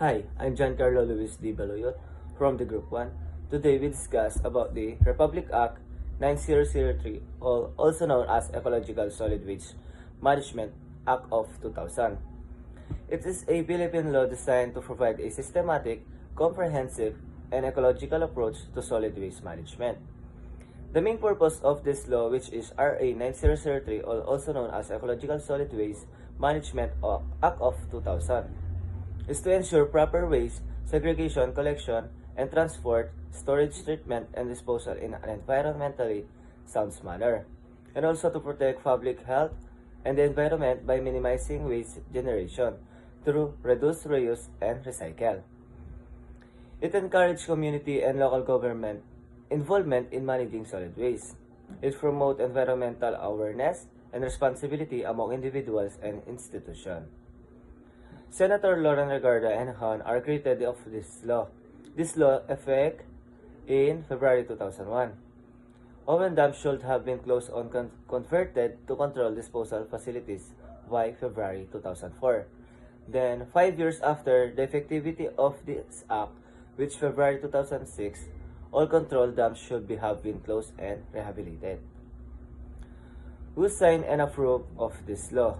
Hi, I'm Giancarlo Luis D. Baloyot from the Group 1. Today we discuss about the Republic Act 9003, also known as Ecological Solid Waste Management Act of 2000. It is a Philippine law designed to provide a systematic, comprehensive, and ecological approach to solid waste management. The main purpose of this law, which is RA 9003, also known as Ecological Solid Waste Management Act of 2000, is to ensure proper waste segregation, collection, and transport, storage, treatment, and disposal in an environmentally sound manner, and also to protect public health and the environment by minimizing waste generation through reduce, reuse, and recycle. It encourages community and local government involvement in managing solid waste. It promotes environmental awareness and responsibility among individuals and institutions. Senator Lauren Regarda and Han are created of this law. This law effect in February 2001. Owen dams should have been closed on converted to control disposal facilities by February 2004. Then, 5 years after the effectivity of this act, which February 2006, all control dams should have been closed and rehabilitated. Who signed and approved of this law?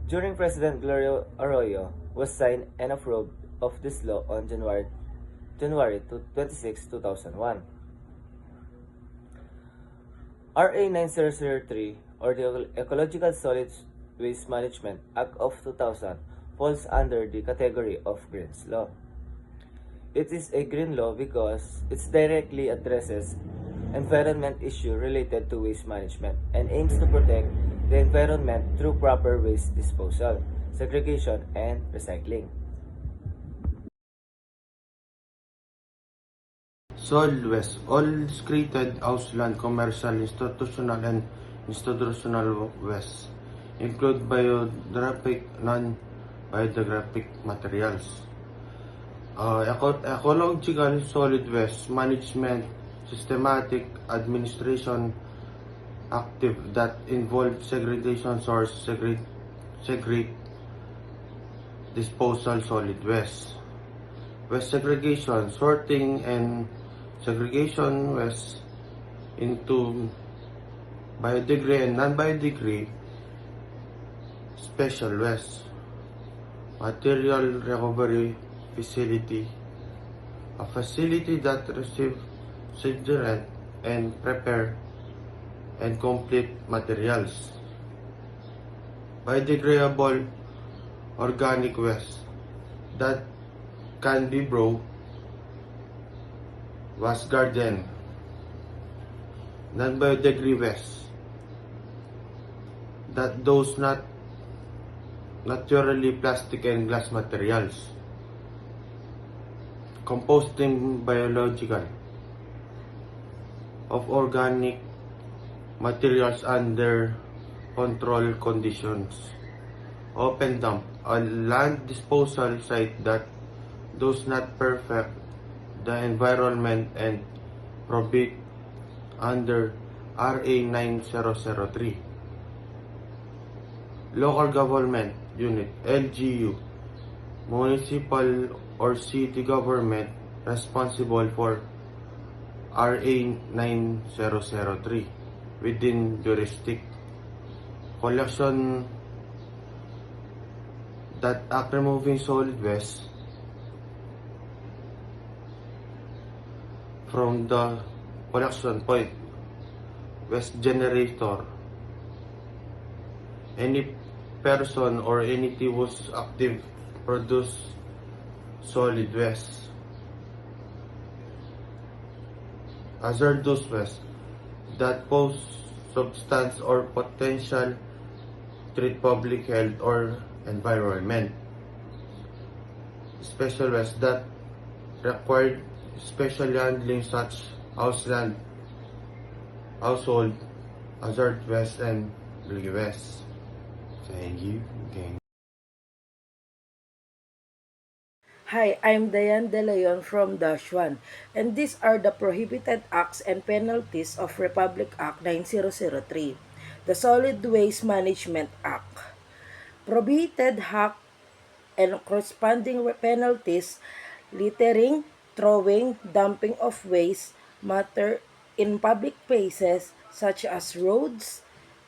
During President Gloria Arroyo was signed and approved of this law on January 26, 2001. RA 9003, or the Ecological Solid Waste Management Act of 2000, falls under the category of Green's Law. It is a green law because it directly addresses environment issue related to waste management and aims to protect the environment through proper waste disposal, segregation, and recycling. Solid waste, all discrete house land, commercial, institutional, and institutional waste include biodegradable, non-biodegradable materials. Ecological solid waste management, systematic administration active that involve segregation source, segregate disposal solid waste. Waste segregation, sorting and segregation waste into biodegradable and non-biodegradable special waste. Material recovery facility, a facility that receives refrigerant and prepare and complete materials. Biodegradable organic waste that can be brought waste garden. Non-biodegradable waste that those not naturally plastic and glass materials. Composting biological of organic materials under controlled conditions. Open dump, a land disposal site that does not perfect the environment and prohibit under RA 9003. Local government unit, LGU, municipal or city government responsible for RA 9003 within jurisdiction. Collection that act removing solid waste from the collection point, waste generator, any person or entity who's active produce solid waste. Hazardous waste that pose substance or potential threat public health or environment. Special waste that required special handling such household hazard waste and legal waste. Thank you. Okay. Hi, I'm Diane De Leon from Dash 1, and these are the prohibited acts and penalties of Republic Act 9003, the Solid Waste Management Act. Prohibited act and corresponding penalties, littering, throwing, dumping of waste matter in public places such as roads,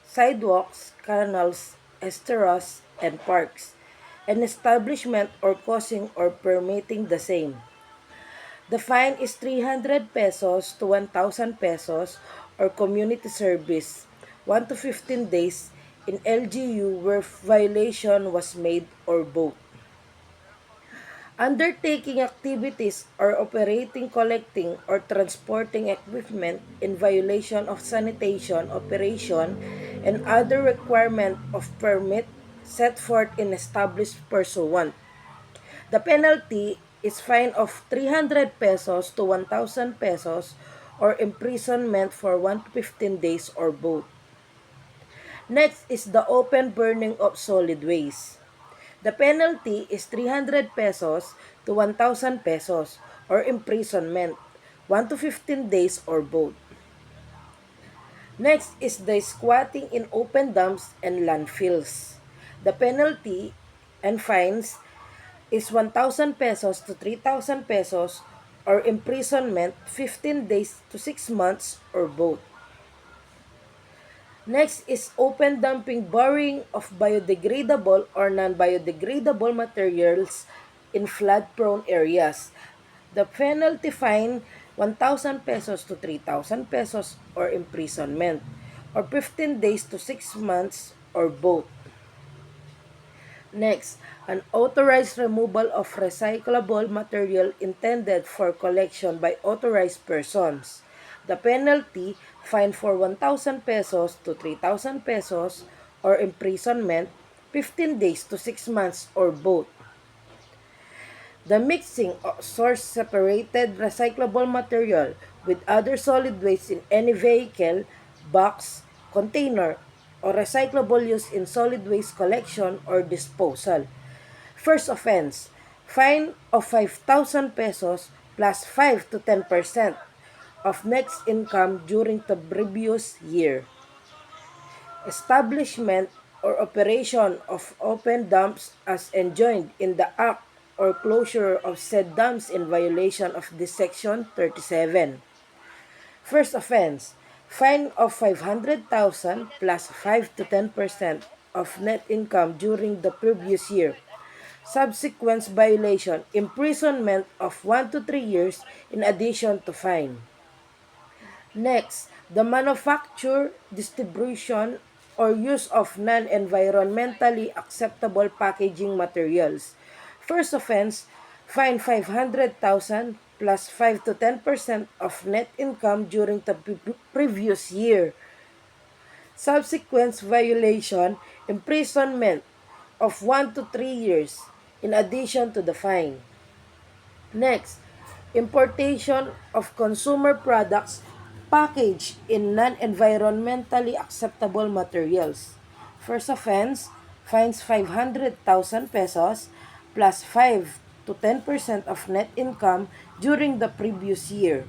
sidewalks, canals, estuaries, and parks, an establishment or causing or permitting the same. The fine is 300 pesos to 1,000 pesos or community service, 1 to 15 days in LGU where violation was made or both. Undertaking activities or operating, collecting, or transporting equipment in violation of sanitation operation and other requirement of permit set forth in established pursuant. The penalty is fine of 300 pesos to 1,000 pesos or imprisonment for 1 to 15 days or both. Next is the open burning of solid waste. The penalty is 300 pesos to 1,000 pesos or imprisonment, 1 to 15 days or both. Next is the squatting in open dumps and landfills. The penalty and fines is 1,000 pesos to 3,000 pesos or imprisonment 15 days to 6 months or both. Next is open dumping burying of biodegradable or non-biodegradable materials in flood-prone areas. The penalty fine 1,000 pesos to 3,000 pesos or imprisonment or 15 days to 6 months or both. Next, an authorized removal of recyclable material intended for collection by authorized persons. The penalty, fine for 1,000 pesos to 3,000 pesos or imprisonment, 15 days to 6 months or both. The mixing of source-separated recyclable material with other solid waste in any vehicle, box, container, or recyclable used in solid waste collection or disposal. First offense, fine of 5,000 pesos plus 5 to 10% of next income during the previous year. Establishment or operation of open dumps as enjoined in the Act or closure of said dumps in violation of this section 37. First offense, fine of 500,000 plus 5 to 10% of net income during the previous year. Subsequent violation, imprisonment of 1 to 3 years in addition to fine. Next, the manufacture, distribution, or use of non-environmentally acceptable packaging materials. First offense, fine 500,000 plus 5 to 10% of net income during the previous year. Subsequent violation, imprisonment of 1 to 3 years in addition to the fine. Next, importation of consumer products packaged in non-environmentally acceptable materials. First offense, fines 500,000 pesos plus 5 to 10% of net income during the previous year.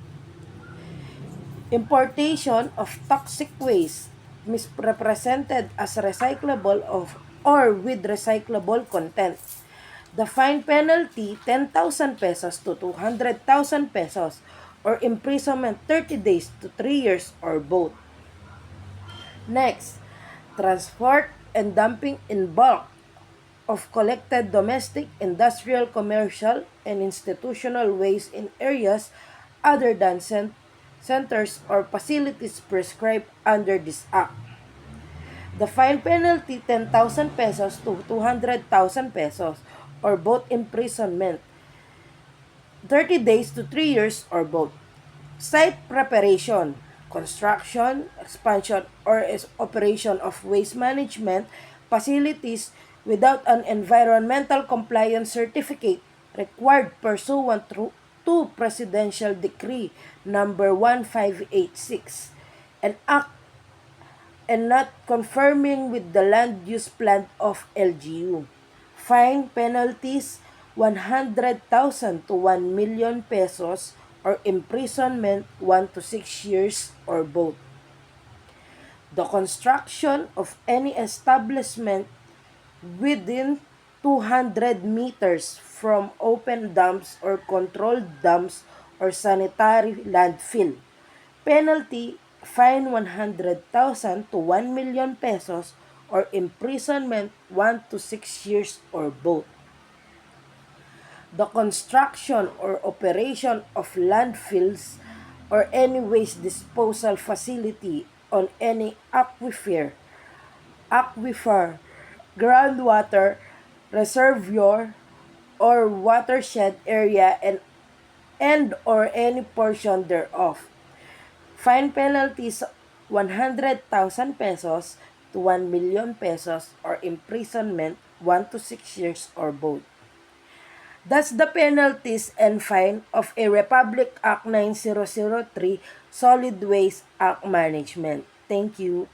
Importation of toxic waste misrepresented as recyclable or with recyclable content. The fine penalty 10,000 pesos to 200,000 pesos or imprisonment 30 days to 3 years or both. Next, transport and dumping in bulk of collected domestic, industrial, commercial, and institutional waste in areas other than centers or facilities prescribed under this act. The fine penalty 10,000 pesos to 200,000 pesos or both imprisonment 30 days to 3 years or both. Site preparation, construction, expansion, or operation of waste management facilities without an environmental compliance certificate required pursuant to Presidential Decree number 1586 and Act and not conforming with the land use plan of LGU. Fine penalties 100,000 to 1,000,000 pesos or imprisonment 1 to 6 years or both. The construction of any establishment within 200 meters from open dumps or controlled dumps or sanitary landfill. Penalty, fine 100,000 to 1 million pesos or imprisonment 1 to 6 years or both. The construction or operation of landfills or any waste disposal facility on any aquifer, groundwater, reservoir, or watershed area and or any portion thereof. Fine penalties 100,000 pesos to 1 million pesos or imprisonment 1 to 6 years or both. That's the penalties and fine of a Republic Act 9003 Solid Waste Act Management. Thank you.